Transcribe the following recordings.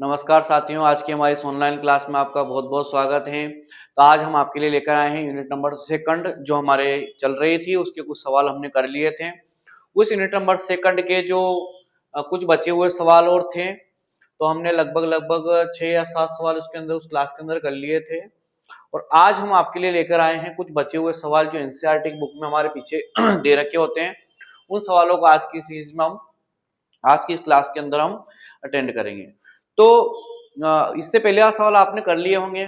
नमस्कार साथियों, आज की हमारी इस ऑनलाइन क्लास में आपका बहुत बहुत स्वागत है। तो आज हम आपके लिए लेकर आए हैं यूनिट नंबर सेकंड जो हमारे चल रही थी, उसके कुछ सवाल हमने कर लिए थे। उस यूनिट नंबर सेकंड के जो कुछ बचे हुए सवाल और थे, तो हमने लगभग 6 या 7 सवाल उसके अंदर उस क्लास के अंदर कर लिए थे। और आज हम आपके लिए लेकर आए हैं कुछ बचे हुए सवाल जो एनसीईआरटी की बुक में हमारे पीछे दे रखे होते हैं। उन सवालों को आज की सीरीज में हम आज की इस क्लास के अंदर हम अटेंड करेंगे। तो इससे पहले सवाल आपने कर लिए होंगे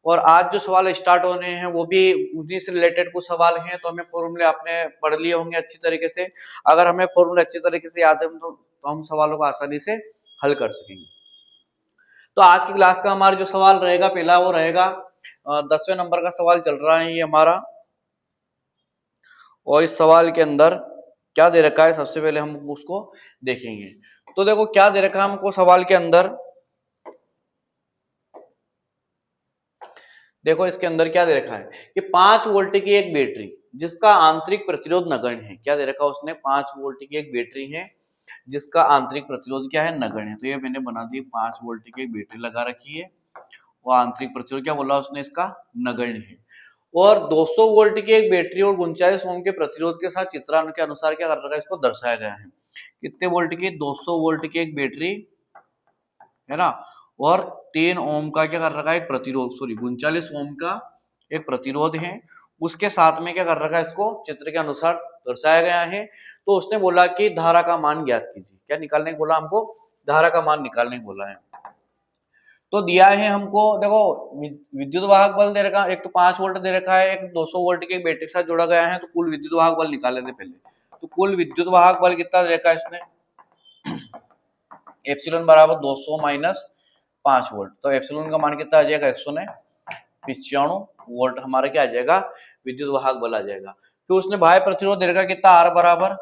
और आज जो सवाल स्टार्ट होने हैं वो भी उन्हीं से रिलेटेड कुछ सवाल हैं। तो हमें फॉर्मूले आपने पढ़ लिए होंगे अच्छी तरीके से। अगर हमें फॉर्मूले अच्छी तरीके से याद है तो हम सवालों को आसानी से हल कर सकेंगे। तो आज की क्लास का हमारा जो सवाल रहेगा पहला वो रहेगा 10वें नंबर का सवाल चल रहा है ये हमारा। और इस सवाल के अंदर क्या दे रखा है सबसे पहले हम उसको देखेंगे। तो देखो क्या दे रखा है हमको सवाल के अंदर। देखो इसके अंदर क्या दे रखा है कि 5 वोल्ट की एक बैटरी जिसका आंतरिक प्रतिरोध नगण्य है। क्या दे रखा है उसने? 5 वोल्ट की एक बैटरी है जिसका आंतरिक प्रतिरोध क्या है? नगण्य है। तो ये मैंने बना दी 5 वोल्ट की एक बैटरी लगा रखी है। वो आंतरिक प्रतिरोध क्या बोला उसने? इसका नगण्य है। और 200 वोल्ट की एक बैटरी और 39 ओम के प्रतिरोध के साथ चित्रांकन के अनुसार क्या कर रखा है? इसको दर्शाया गया है। कितने वोल्ट की? 200 वोल्ट की एक बैटरी है ना, और 3 ओम का क्या कर रखा है? एक प्रतिरोध, सॉरी 39 ओम का एक प्रतिरोध है। उसके साथ में क्या कर रखा है? इसको चित्र के अनुसार दर्शाया गया है। तो उसने बोला कि धारा का मान ज्ञात कीजिए। क्या निकालने को बोला हमको? धारा का मान निकालने को बोला है। तो दिया है हमको, देखो विद्युत वाहक बल दे रखा है, एक तो 5 वोल्ट दे रखा है, एक 200 वोल्ट की बैटरी के साथ जोड़ा गया है। तो कुल विद्युत वाहक बल निकाल लेते पहले। तो कुल विद्युत वाहक बल कितना दे रखा है इसने? एप्सिलॉन बराबर 200 माइनस 5 वोल्ट। तो एप्सिलॉन का मान कितना आ जाएगा? 195 वोल्ट हमारा क्या आ जाएगा? विद्युत वाहक बल आ जाएगा। तो उसने बाह्य प्रतिरोध दे रखा कितना? आर बराबर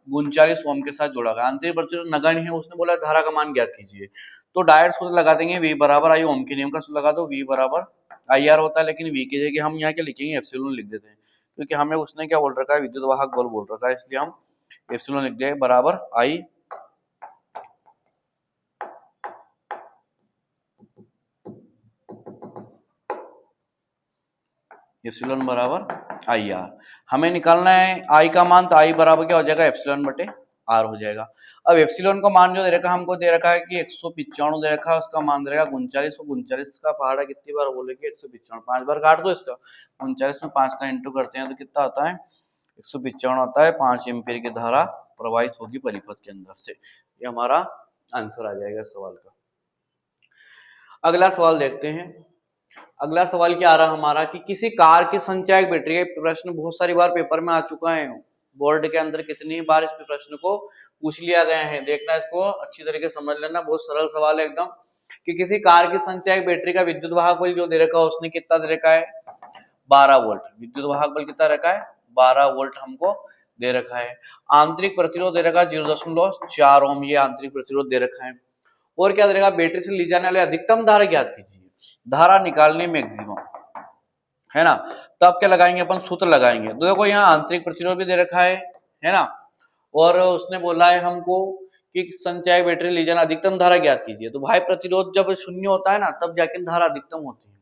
39 ओम के साथ जोड़ा गया। आंतरिक प्रतिरोध नगण्य है। उसने बोला धारा का मान ज्ञात कीजिए। तो डायरेक्ट सूत्र लगा देंगे, V बराबर आई ओम के नियम का सूत्र लगा दो। V बराबर आई आर होता है, लेकिन V की जगह हम यहाँ क्या लिखेंगे? एप्सिलॉन लिख देते हैं, क्योंकि हमें उसने क्या बोल रखा है? विद्युत वाहक बल बोल रखा है, इसलिए हम एप्सिलॉन लिख देंगे बराबर आई एप्सिलॉन बराबर आई आर। हमें निकालना है आई का मान, तो आई बराबर क्या हो जाएगा? एप्सिलॉन बटे आर हो जाएगा। अब एप्सिलॉन का मान जो दे रखा है हमको, दे रखा है कि 195 दे रखा है, उसका मान दे रखा 39। 39 का पहाड़ा कितनी बार बोलेंगे? 195, 5 बार काट दो इसका। 39 में 5 का इंटू करते हैं तो कितना आता है? 195 आता है। 5 एम्पीयर की धारा प्रवाहित होगी परिपथ के अंदर से। ये हमारा आंसर आ जाएगा सवाल का। अगला सवाल देखते हैं। अगला सवाल क्या आ रहा हमारा कि किसी कार की संचायक बैटरी का प्रश्न बहुत सारी बार पेपर में आ चुका है। बोर्ड के अंदर कितनी बार इस प्रश्न को पूछ लिया गया है। देखना, इसको अच्छी तरीके से समझ लेना, बहुत सरल सवाल है एकदम। कि किसी कार की संचायक बैटरी का विद्युत वाहक बल जो दे रखा है उसने कितना दे रखा है? 12 वोल्ट। विद्युत वाहक बल कितना रखा है? 12 वोल्ट हमको दे रखा है। आंतरिक प्रतिरोध दे रखा है 0.4 ओम, ये आंतरिक प्रतिरोध दे रखा है। और क्या दे रखा? बैटरी से ली जाने वाली अधिकतम धारा ज्ञात कीजिए। धारा निकालने मैक्सिमम, है ना। तो अब क्या लगाएंगे अपन? सूत्र लगाएंगे। तो देखो यहाँ आंतरिक प्रतिरोध भी दे रखा है ना। और उसने बोला है हमको कि संचयक बैटरी ली जाना अधिकतम धारा ज्ञात कीजिए। तो बाह्य प्रतिरोध जब शून्य होता है ना, तब जाके धारा अधिकतम होती है।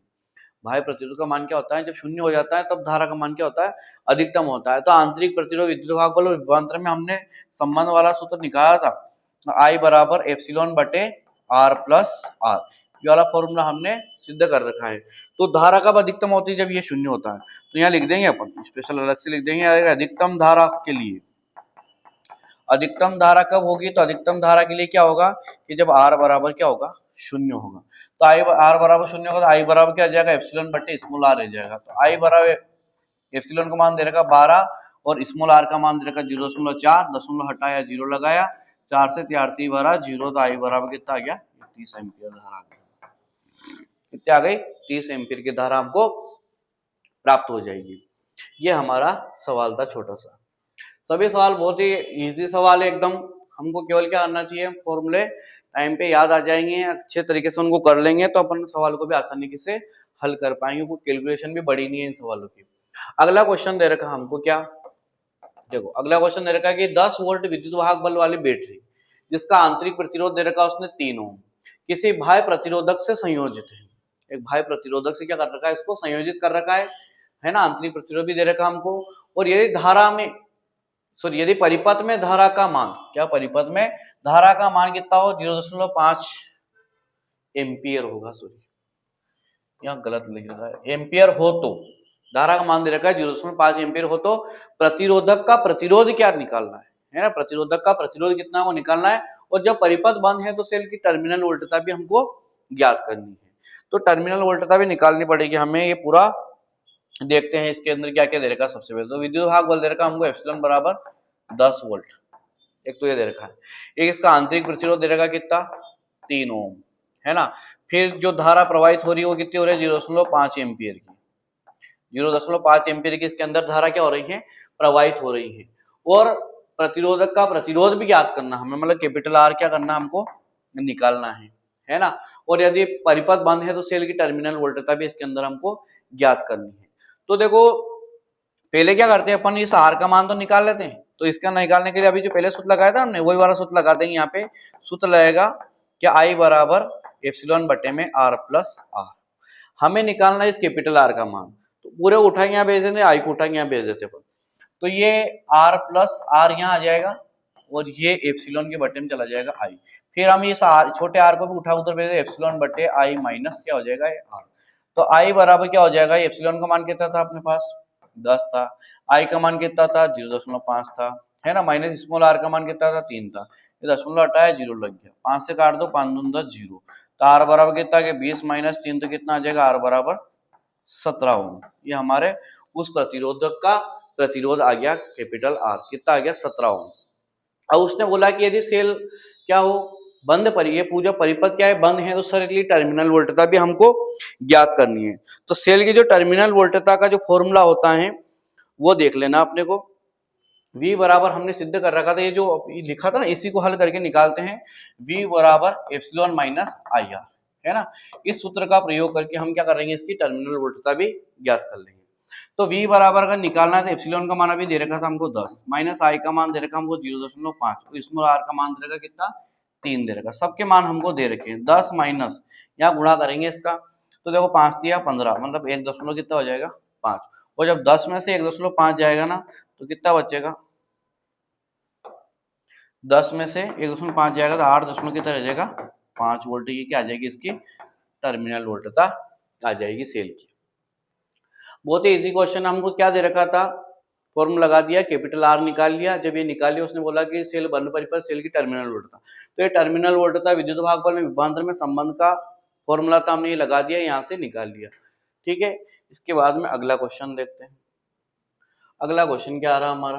बाह्य प्रतिरोध का मान क्या होता है? जब शून्य हो जाता है तब धारा का मान क्या होता है? अधिकतम होता है। तो आंतरिक प्रतिरोध, विद्युत वाहक बल और विभवांतर में हमने संबंध वाला सूत्र निकाला था, आई बराबर एप्सिलॉन बटे आर प्लस आर। ये वाला फॉर्मूला हमने सिद्ध कर रखा है। तो धारा कब अधिकतम होती है? जब ये शून्य होता है। तो यहाँ लिख देंगे अपन, स्पेशल अलग से लिख देंगे। अधिकतम धारा के लिए, अधिकतम धारा कब होगी? तो अधिकतम धारा के लिए क्या होगा कि जब आर बराबर क्या होगा? शून्य होगा। तो आई आर बराबर शून्य होगा तो आई बराबर क्या आ जाएगा? एप्सिलॉन बटे स्मॉल आर रह जाएगा। तो आई बराबर एप्सिलॉन का मान दे रखा 12 और स्मॉल आर का मान दे रखा 0.4। दशमलव हटाया, जीरो लगाया, 4 से 3 भरा 0। तो आई बराबर कितना आ गया? 30 एम्पियर धारा आ गई। कितने आ गई? 30 एम्पियर की धारा हमको प्राप्त हो जाएगी। ये हमारा सवाल था छोटा सा। सभी सवाल बहुत ही इजी सवाल है एकदम। हमको केवल क्या करना चाहिए? फॉर्मूले टाइम पे याद आ जाएंगे, अच्छे तरीके से उनको कर लेंगे तो अपन सवाल को भी आसानी से हल कर पाएंगे। कोई कैलकुलेशन भी बड़ी नहीं है इन सवालों की। अगला क्वेश्चन दे रखा हमको, क्या देखो अगला क्वेश्चन दे रखा है कि 10 वोल्ट विद्युत वाहक बल वाली बैटरी जिसका आंतरिक प्रतिरोध दे रखा उसने 3 ओम किसी बाह्य प्रतिरोधक से संयोजित है। एक बाह्य प्रतिरोधक से क्या कर रखा है, इसको संयोजित कर रखा है ना, आंतरिक प्रतिरोध भी दे रखा हमको। और यदि धारा में सॉरी यदि परिपथ में धारा का मान, क्या परिपथ में धारा का मान कितना हो, 0.5 एम्पियर होगा। सॉरी यहाँ गलत लिख रखा है, एम्पियर हो तो धारा का मान दे रखा है 0.5 एम्पियर हो तो प्रतिरोधक का प्रतिरोध क्या निकालना है ना, प्रतिरोधक का प्रतिरोध कितना है वो निकालना है। और जब परिपथ बंद है तो सेल की टर्मिनल वोल्टता भी हमको ज्ञात करनी है। तो टर्मिनल वोल्टता भी निकालनी पड़ेगी हमें। ये पूरा देखते हैं इसके अंदर क्या क्या दे रखा है। सबसे पहले तो विद्युत भाग बल दे रखा है हमको एप्सिलॉन बराबर 10 वोल्ट, एक तो ये दे रखा है। एक इसका आंतरिक प्रतिरोध दे रखा कितना, 3 ओम, है ना। फिर जो धारा प्रवाहित हो रही है वो कितनी हो रही है, 0.5 एम्पियर की। 0.5 एम्पियर की इसके अंदर धारा क्या हो रही है, प्रवाहित हो रही है। और प्रतिरोधक का प्रतिरोध भी ज्ञात करना हमें, मतलब कैपिटल आर क्या करना हमको निकालना है ना। और यदि परिपथ बंद है तो सेल की टर्मिनल वोल्टता भी इसके अंदर हमको ज्ञात करनी है। तो देखो पहले क्या करते हैं अपन, इस आर का मान तो निकाल लेते हैं। तो इसका निकालने के लिए अभी जो पहले सूत्र लगाया था हमने वही वाला सूत्र लगा देंगे। यहाँ पे सूत्र लगेगा क्या, आई बराबर एप्सिलॉन बटे में आर प्लस आर। हमें निकालना है इस कैपिटल आर का मान, तो पूरे उठाएंगे यहाँ भेज देते, आई को उठाएंगे यहाँ भेज देते। तो ये आर प्लस आर यहाँ आ जाएगा और ये एप्सिलॉन के बटे में चला जाएगा आई। फिर हम इस आर छोटे आर को भी उठा उधर भेज, एप्सिलॉन बटे आई माइनस क्या हो जाएगा आर। तो आई बराबर क्या हो जाएगा, एप्सिलॉन का मान कितना था अपने पास 10 था, आई का मान कितना था 0.5 था, है ना। माइनस स्मॉल आर का मान कितना था 3 था, ये दशमलव हटाया 0 लग गया, 5 से काट दो 5 दूनी 10 0। तो आर बराबर कितना है 20 माइनस 3 तो कितना आ जाएगा, आर बराबर 17 ओम। ये हमारे उस प्रतिरोधक का प्रतिरोध आ गया कैपिटल आर, कितना आ गया 17 ओम। अब उसने बोला कि यदि सेल क्या हो बंद पर, ये पूजा परिपथ क्या है बंद है, तो सर के लिए टर्मिनल वोल्टता भी हमको ज्ञात करनी है। तो सेल की जो टर्मिनल वोल्टता का जो फॉर्मूला होता है वो देख लेना अपने को। V बराबर हमने सिद्ध कर रखा था, ये जो लिखा था ना इसी को हल करके निकालते हैं। V बराबर एप्सिलॉन माइनस आई आर, है ना। इस सूत्र का प्रयोग करके हम क्या करेंगे, इसकी टर्मिनल वोल्टता भी ज्ञात कर लेंगे। तो V बराबर अगर निकालना है तो एप्सिलॉन का मान अभी दे रखा था हमको 10, माइनस आई का मान दे रखा हमको 0.5, तो इसमें आर का मान दे रखा कितना 3 दे रखा। सबके मान हमको दे रखे हैं, 10 माइनस यहाँ गुणा करेंगे इसका, तो देखो 5 दिया 15, मतलब 1 दशमलव कितना हो जाएगा 5। और जब 10 में से 1.5 जाएगा ना तो कितना बचेगा, 10 में से 1.5 जाएगा तो 8 दशमलव कितना रह जाएगा 5 वोल्ट। की क्या आ जाएगी, इसकी टर्मिनल वोल्टता आ जाएगी सेल की। बहुत ही इजी क्वेश्चन, हमको क्या दे रखा था, फॉर्मूला लगा दिया, कैपिटल आर निकाल लिया। जब ये निकाल लिया उसने बोला कि सेल बंद परिपथ सेल की टर्मिनल वोल्टता, तो ये टर्मिनल वोल्टता विद्युत भाग बल में विभवांतर में संबंध का फॉर्मूला था, हमने ये लगा दिया, यहाँ से निकाल लिया। ठीक है, इसके बाद में अगला क्वेश्चन देखते हैं। अगला क्वेश्चन क्या आ रहा है हमारा,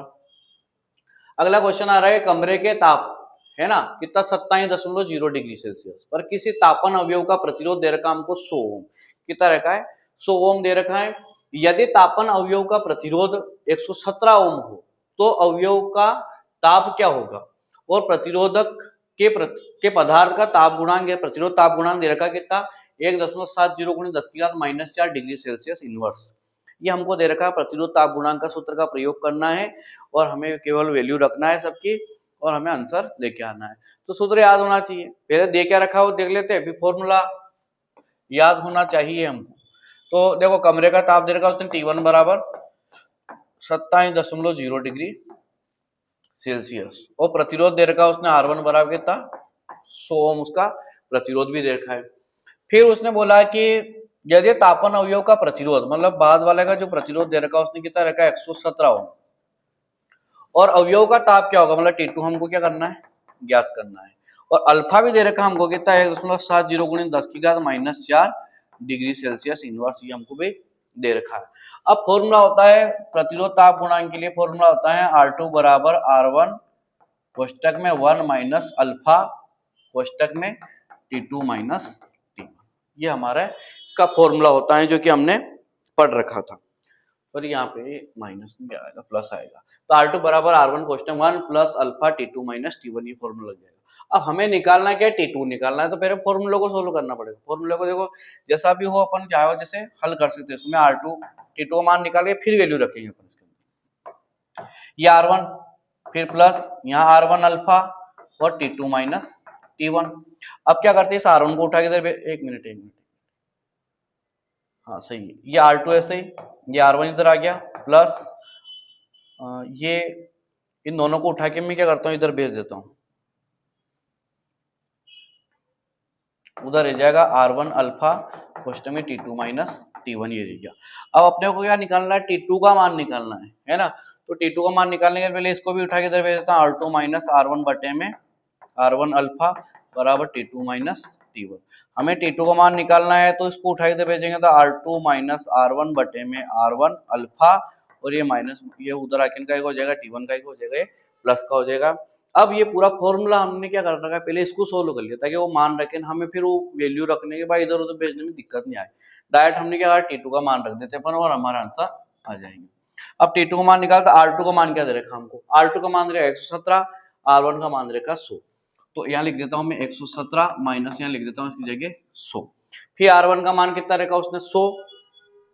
अगला क्वेश्चन आ रहा है कमरे के ताप है ना कितना 27.0 डिग्री सेल्सियस पर किसी तापन अवयव का प्रतिरोध दे रखा हमको 100 ओम, कितना रखा है 100 ओम दे रखा है। यदि तापन अवयव का प्रतिरोध 117 ओम हो तो अवयव का ताप क्या होगा, और प्रतिरोधक के पदार्थ का ताप गुणांक प्रतिरोध ताप गुणांक दे रखा कितना 1.70 गुणित 10⁻⁴ डिग्री सेल्सियस इनवर्स। ये हमको दे रखा है, प्रतिरोध ताप गुणांक का सूत्र का प्रयोग करना है और हमें केवल वैल्यू रखना है सबकी और हमें आंसर लेके आना है। तो सूत्र याद होना चाहिए, पहले दे क्या रखा हो देख लेते हैं, फिर फॉर्मूला याद होना चाहिए हमको। तो देखो कमरे का ताप दे रखा उसने T1 बराबर 27.0 डिग्री सेल्सियस और प्रतिरोध दे रखा उसने R1 बराबर कितना 100 ओम, उसका प्रतिरोध भी दे रखा है। फिर उसने बोला कि यदि तापन अवयव का प्रतिरोध, मतलब बाद वाले का जो प्रतिरोध दे रखा उसने कितना रखा 117 ओम, और अवयव का ताप क्या होगा मतलब T2 हमको क्या करना है ज्ञात करना है। और अल्फा भी दे रखा हमको कितना 1.70 गुणित 10⁻⁴ डिग्री सेल्सियस इनवर्स, ये हमको भी दे रखा है। अब फॉर्मूला होता है प्रतिरोध ताप गुणांक के लिए, फॉर्मूला होता है R2 बराबर R1 कोष्टक में 1 माइनस अल्फा कोष्टक में T2 माइनस T1, ये हमारा इसका फॉर्मूला होता है जो कि हमने पढ़ रखा था। और यहाँ पे माइनस नहीं आएगा प्लस आएगा, तो R2 बराबर R1 कोष्टक 1 plus alpha T2 minus T1, ये फॉर्मूला लग जाएगा। अब हमें निकालना क्या है T2 निकालना है, तो पहले फॉर्मूले को सोल्व करना पड़ेगा। फॉर्मूले को देखो जैसा भी हो अपन चाहो जैसे हल कर सकते हैं, इसमें R2 T2 मान निकाल के फिर वैल्यू रखेंगे अपन इसके अंदर, ये R1 फिर प्लस यहाँ R1 अल्फा और T2 माइनस T1। अब क्या करते हैं, इस R1 को उठा के इधर, एक मिनट, हाँ सही है, ये R2 ऐसे ही, ये R1 इधर आ गया, प्लस ये इन दोनों को उठा के मैं क्या करता हूँ, इधर भेज देता हूँ, उधर रह जाएगा R1 अल्फा क्वेश्चन में T2 माइनस T1, ये रह गया। अब अपने को क्या निकालना है, T2 का मान निकालना है ना। तो T2 का मान निकालने के पहले इसको भी उठा के इधर भेज देता हूँ, R2 माइनस R1 बटे में R1 अल्फा बराबर T2 माइनस T1। हमें T2 का मान निकालना है तो इसको उठा के इधर भेजेंगे तो R2 माइनस R1 बटे में R1 अल्फा, और ये माइनस ये उधर आके का एक हो जाएगा, T1 का एक हो जाएगा, प्लस का हो जाएगा। अब ये पूरा फॉर्मूला हमने क्या कर रखा है, पहले इसको सोल्व कर लिया ताकि वो मान रखें, हमें फिर वो वैल्यू रखने के बाद इधर उधर भेजने में दिक्कत नहीं आए। डायरेक्ट हमने क्या करा, T2 का मान रख देते हैं और हमारा आंसर आ जाएंगे। अब T2 का मान निकालता, R2 का मान क्या दे रखा हमको, R2 का मान दे रखा 117, R1 का मान दे रखा 100। तो यहाँ लिख देता हूँ मैं 117 माइनस यहाँ लिख देता हूँ इसकी जगह 100। फिर R1 का मान कितना रखा उसने 100,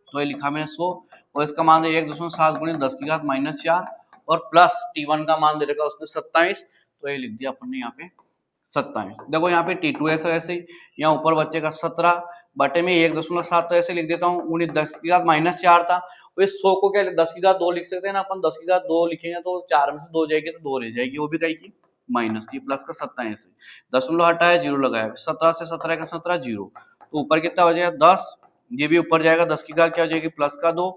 तो ये लिखा मैंने 100, और इसका मान 1.7 गुणित 10 की घात माइनस 4, और प्लस T1 का मान दे रखा उसने 27, तो ये लिख दिया अपन ने यहाँ पे 27। देखो यहाँ पे T2 ऐसे ही, यहाँ ऊपर बच्चे का 17 बटे में 1.7, तो ऐसे लिख देता हूँ, गुणित 10 की घात माइनस 4 था। तो इस 100 को क्या 10 की घात 2 लिख सकते हैं ना अपन, 10 की घात 2 लिखेंगे तो 4 में से 2 जाएगी तो 2 रह जाएगी, वो भी कहीं की माइनस की, प्लस का 27 दशमलव हटाया, जीरो लगाया, 17 से 17 का 17 जीरो, तो ऊपर कितना बचेगा 10, ये भी ऊपर जाएगा, 10 की घात क्या हो जाएगी प्लस का 2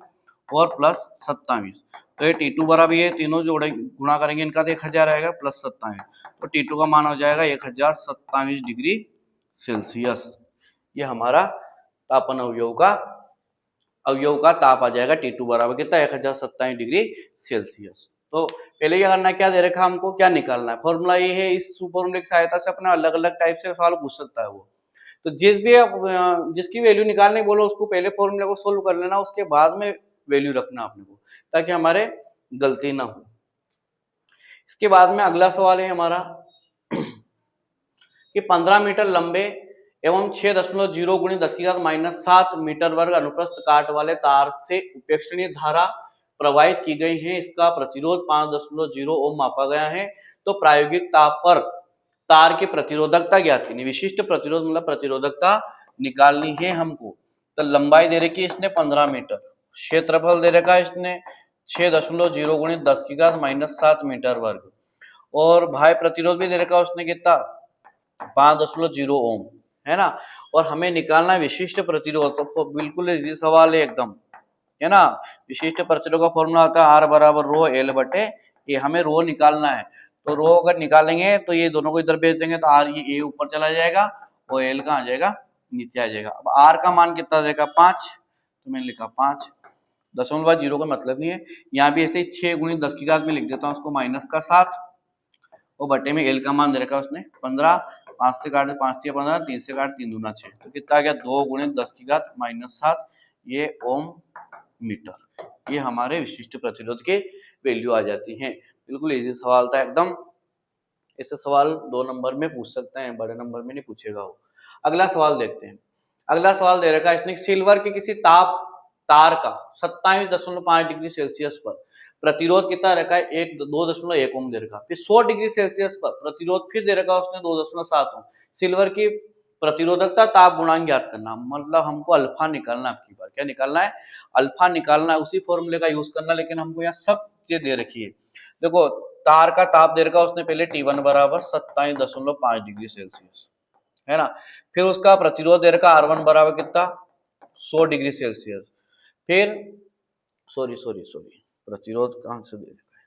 और प्लस 27। तो ये T2 बराबर, ये तीनों जोड़े गुणा करेंगे इनका तो 1000 आएगा प्लस 27, तो T2 का मान हो जाएगा 1027 डिग्री सेल्सियस। ये हमारा तापन अवयव का ताप आ जाएगा T2 बराबर कितना 1027 डिग्री सेल्सियस। तो पहले क्या करना है, क्या दे रखा हमको, क्या निकालना है, फॉर्मूला ये है, इस फॉर्मूले की सहायता से अपना अलग अलग टाइप से सवाल पूछ सकता है वो। तो जिसकी वैल्यू निकालने बोलो उसको पहले फॉर्मूले को सोल्व कर लेना, उसके बाद में वैल्यू रखना अपने को, ताकि हमारे गलती ना हो। इसके बाद में अगला सवाल है हमारा कि 15 मीटर लंबे एवं 6.0 गुणित 10 की घात माइनस 7 मीटर वर्ग अनुप्रस्थ काट वाले तार से उपेक्षणीय धारा प्रवाहित की गई है, इसका प्रतिरोध 5.0 ओम मापा गया है। तो प्रायोगिक ताप पर तार की प्रतिरोधकता ज्ञात करनी, विशिष्ट प्रतिरोध मतलब प्रतिरोधकता निकालनी है हमको। तो लंबाई दे रखी है इसने 15 मीटर, क्षेत्रफल दे रखा है इसने 6.0 गुणित 10 की घात माइनस 7 मीटर वर्ग, और भाई प्रतिरोध भी दे रखा है उसने कितना 5.0 ओम, है ना। और हमें निकालना है विशिष्ट प्रतिरोध, तो बिल्कुल इजी सवाल है एकदम, है ना। विशिष्ट प्रतिरोध का फॉर्मूला होता है आर बराबर रो एल बटे, ये हमें रो निकालना है। तो रो अगर निकालेंगे तो ये दोनों को इधर भेज देंगे तो आर ये ए ऊपर चला जाएगा और एल कहाँ आ जाएगा, नीचे आ जाएगा। अब आर का मान कितना जाएगा 5, तो मैंने लिखा 5, दशमलव जीरो का मतलब नहीं है, यहाँ भी ऐसे ही 6 गुणित 10 की घात में लिख देता हूँ उसको माइनस का 7, और बटे में एल का मान दे रखा उसने 15, 5 से काटे 5 से 15, 3 से काटे 3 दूना 6, तो कितना आ गया 2 गुणित 10 की घात माइनस 7, ये ओम मीटर। ये हमारे विशिष्ट प्रतिरोध के वैल्यू आ जाती हैं। बिल्कुल इजी सवाल था एकदम, ऐसे सवाल 2 नंबर में पूछ सकते हैं, बड़े नंबर में नहीं पूछेगा वो। अगला सवाल देखते हैं। अगला सवाल दे रखा है इसने, सिल्वर के किसी तार का 27.5 डिग्री सेल्सियस पर प्रतिरोध कितना रखा है 2.1 ओम दे रखा, फिर 100 डिग्री सेल्सियस पर प्रतिरोध फिर दे रखा उसने 2.7 ओम। सिल्वर की प्रतिरोधकता ताप गुणांक ज्ञात करना, मतलब हमको अल्फा निकालना, आपकी बार क्या निकालना है, अल्फा निकालना है, उसी फॉर्मूले का यूज करना, लेकिन हमको यहाँ सब चीजें दे रखी है। देखो तार का ताप दे रखा उसने पहले T1 बराबर 27.5 डिग्री सेल्सियस, है ना। फिर उसका प्रतिरोध दे रखा R1 बराबर कितना 100 डिग्री सेल्सियस, फिर सॉरी प्रतिरोध कहां से दे रखा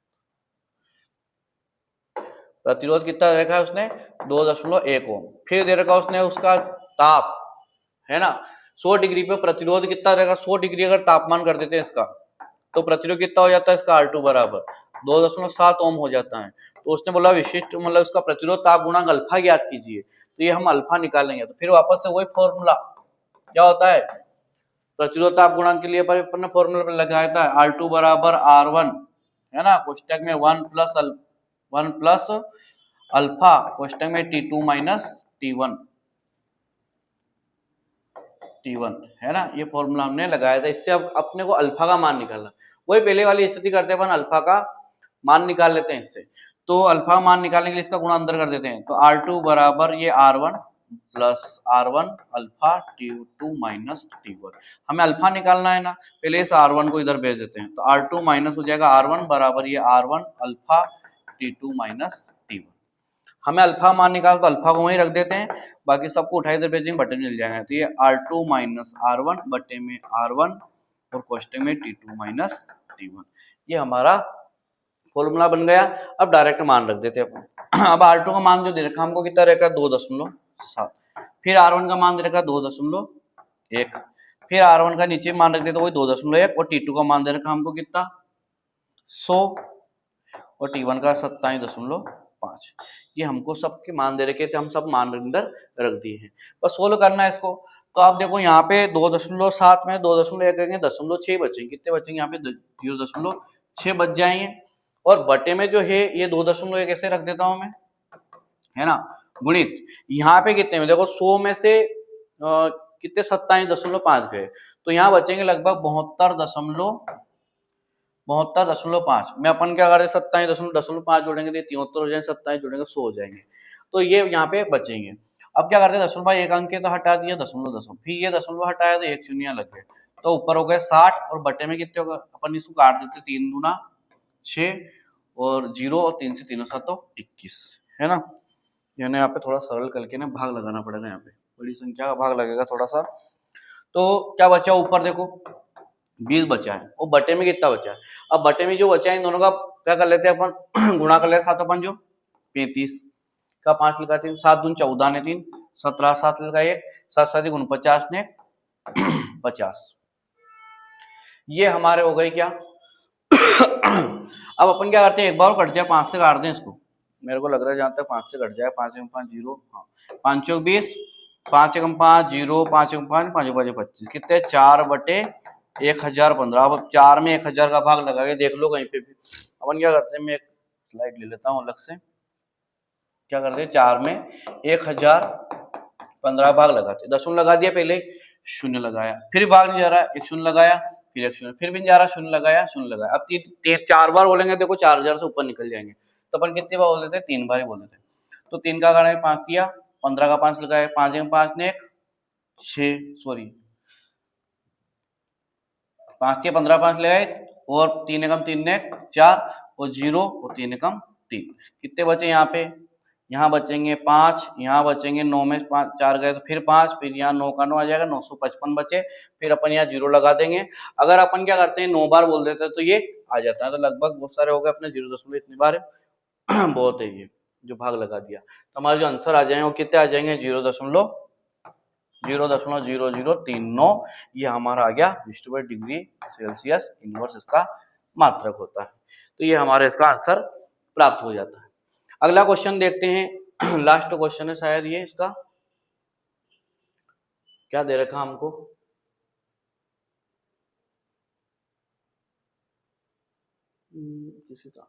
है, प्रतिरोध कितना दे रखा है उसने 2.1 ओम, फिर दे रखा उसने उसका ताप, है ना 100 डिग्री पे प्रतिरोध कितना रहेगा, 100 डिग्री अगर तापमान कर देते हैं इसका तो प्रतिरोध कितना हो जाता है इसका R2 बराबर 2.7 ओम हो जाता है। तो उसने बोला विशिष्ट मतलब उसका प्रतिरोध ताप गुणांक अल्फा ज्ञात कीजिए, तो ये हम अल्फा निकालेंगे। तो फिर वापस से वही फॉर्मूला क्या होता है, प्रतिरोध ताप गुणांक के लिए अपन ने फॉर्मूला लगाया था R2 बराबर R1, है ना, कोष्टक में 1 प्लस अल्फा, कोष्टक में T2 माइनस T1, है ना। ये फॉर्मूला हमने लगाया था, इससे अब अपने को अल्फा का मान निकालना, वही पहले वाली स्थिति करते हैं अपन, अल्फा का मान निकाल लेते हैं इससे। तो अल्फा मान निकालने के लिए इसका गुणा अंदर कर देते हैं, तो R2 बराबर ये R1 plus R1 alpha T2 minus T1। हमें अल्फा निकालना है ना, पहले इस R1 को इधर भेज देते हैं, तो R2 माइनस हो जाएगा R1 बराबर ये R1 alpha T2 minus T1। हमें अल्फा मान निकाल, तो अल्फा को वहीं रख देते हैं, बाकी सबको उठाए इधर भेजेंगे, बटे में मिल जाएगा। तो ये R2 माइनस R1 बटे में R1 और कोष्टक में T2 माइनस T1, ये हमारा फॉर्मूला बन गया। अब डायरेक्ट मान रख देते हैं अपन। अब R2 का मान जो दे रखा हमको कितना रहेगा 2.7, फिर R1 का मान दे रखा 2.1, फिर R1 का नीचे मान रख देते वही 2.1 और T2 का मान दे रखा हमको कितना 100 और T1 का 27.5। ये हमको सबके मान दे रखे थे, हम सब मान अंदर रख दिए हैं, बस सोल्व करना है इसको। तो आप देखो यहाँ पे 2.7 में 2.1 करेंगे 0.6 बचेंगे, कितने बचेंगे यहाँ पे 0.6 बच जाएंगे, और बटे में जो है ये 2.1 ऐसे रख देता हूं मैं, है ना, गुणित यहाँ पे कितने में देखो 100 में से कितने 27.5 गए, तो यहाँ बचेंगे लगभग 72.5 में अपन क्या करते 27.5 जोड़ेंगे तो 73 हो जाएंगे, 27 जोड़ेंगे 100 हो जाएंगे, तो ये यहाँ पे बचेंगे। अब क्या करते हैं 0.5 एक अंक के तो हटा दिया 0.0, फिर ये 0 हटाया तो एक शून्य लग गए, तो ऊपर हो गए 60 और बटे में कितने होगा, अपन इसको काट देते 3 दूना 6 और 0 और 3 से 3 7 21, है ना। यानी यहाँ पे थोड़ा सरल करके ना भाग लगाना पड़ेगा, यहाँ पे बड़ी संख्या का भाग लगेगा थोड़ा सा। तो क्या बचा ऊपर देखो 20 बचा है, और बटे में कितना बचा है, अब बटे में जो बचा है इन दोनों का क्या कर लेते हैं अपन गुणा कर लेते 7 अपन जो 35 का 5 लगाते हैं, 7 दून 14 ने 3 17 7 लगाए 7 7 49 ने 50, ये हमारे हो गए क्या। अब अपन क्या करते हैं एक बार कट जाए 5 से काट दें इसको, मेरे को लग रहा है जहां तक 5 से कट जाए 5 5 0, हाँ 5 चौक 20 5 एकम 5 0 5 एकम 5 5 5 25 कितने 4 बटे 1015। अब 4 में 1000 का भाग लगा के देख लो कहीं पे भी। अपन क्या करते हैं, मैं एक स्लाइड ले लेता हूँ अलग से, क्या करते हैं 4 में 1015 भाग लगाते, 10 लगा दिया पहले, शून्य लगाया, फिर भाग नहीं जा रहा, एक शून्य लगाया, फिर एक शून्य, फिर भी नहीं जा रहा, शून्य लगाया शून्य लगाया। अब 4 बार बोलेंगे देखो 4000 से ऊपर निकल जाएंगे, तो अपन कितने बार बोल देते हैं 3 बार ही बोल देते हैं। तो 3 का गणा 5 दिया, 15 का 5 लगाया, 5 में 5 ने 6 सॉरी 5 के 15 5 लगाए और 3 एकम 3 ने 4 और 0 और 3 एकम 3, कितने बचे यहाँ पे, यहाँ बचेंगे 5, यहाँ बचेंगे 9 में 5 4 गए तो फिर 5, फिर यहाँ 9 का 9 आ जाएगा 955 बचे, फिर अपन यहाँ 0 लगा देंगे। अगर अपन क्या करते हैं 9 बार बोल देते हैं तो ये आ जाता है, तो लगभग बहुत सारे हो गए अपने 0 इतनी बार बहुत है ये जो भाग लगा दिया, तो हमारे जो आंसर आ जाएंगे वो कितने आ जाएंगे 0.0039, ये हमारा आ गया डिस्ट्रीब्यूटेड डिग्री सेल्सियस इनवर्स इसका मात्रक होता है, तो ये हमारे इसका आंसर प्राप्त हो जाता है। अगला क्वेश्चन देखते हैं, लास्ट क्वेश्चन है शायद ये, इसका क्या दे रखा हमको, किसी का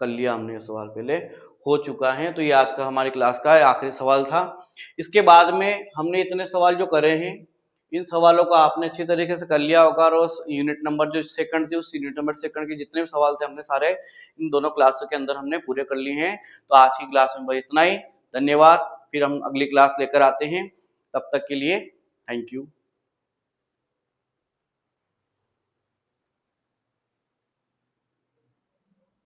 कर लिया हमने ये सवाल पहले हो चुका है, तो ये आज का हमारी क्लास का आखिरी सवाल था। इसके बाद में हमने इतने सवाल जो करे हैं इन सवालों को आपने अच्छी तरीके से कर लिया होगा, और उस यूनिट नंबर जो सेकंड थी उस यूनिट नंबर सेकंड के जितने भी सवाल थे हमने सारे इन दोनों क्लासों के अंदर हमने पूरे कर लिए हैं। तो आज की क्लास में बस इतना ही, धन्यवाद, फिर हम अगली क्लास लेकर आते हैं, तब तक के लिए थैंक यू।